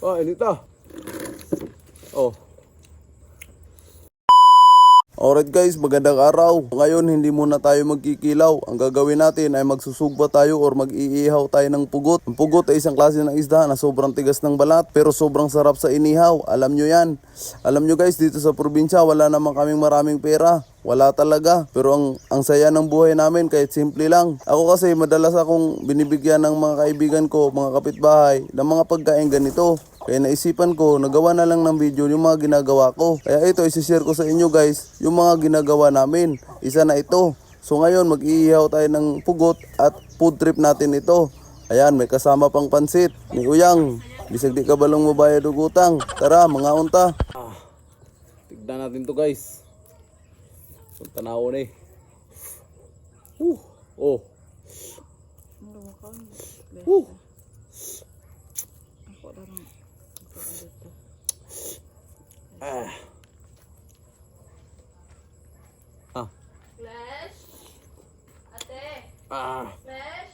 Inita. Oh. Alright guys, magandang araw. Ngayon hindi muna tayo magkikilaw. Ang gagawin natin ay magsusugba tayo or mag-iihaw tayo ng pugot. Ang pugot ay isang klase ng isda na sobrang tigas ng balat pero sobrang sarap sa inihaw. Alam nyo yan. Alam nyo guys, dito sa probinsya wala naman kaming maraming pera. Wala talaga. Pero ang saya ng buhay namin kahit simple lang. Ako kasi madalas akong binibigyan ng mga kaibigan ko, mga kapitbahay, ng mga pagkain ganito. Kaya naisipan ko, nagawa na lang ng video yung mga ginagawa ko. Kaya ito, isi-share ko sa inyo guys, yung mga ginagawa namin. Isa na ito. So ngayon, mag-iihaw tayo ng pugot at food trip natin ito. Ayan, may kasama pang pansit. Ni Uyang, bisag di ka balong mabayad og utang. Tara, mga unta. Tignan natin to guys. Ang tanaw na eh. Oh. Flash. Ate. Flash.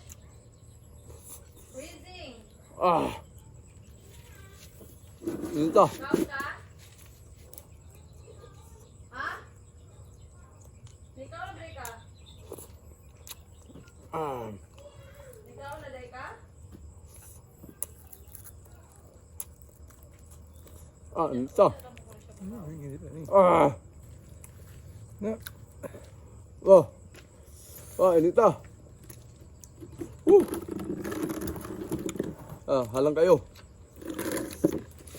Freezing. Inita. Kau ka? Ha? Ikaw na day ka? Ikaw na day ka? Inita. Inita. Halang kayo.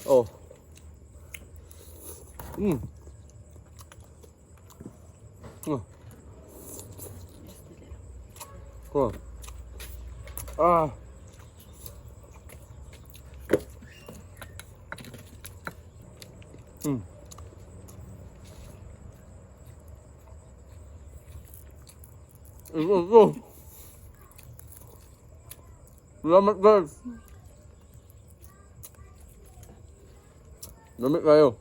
Oh. Salamat guys. Lamig kayo.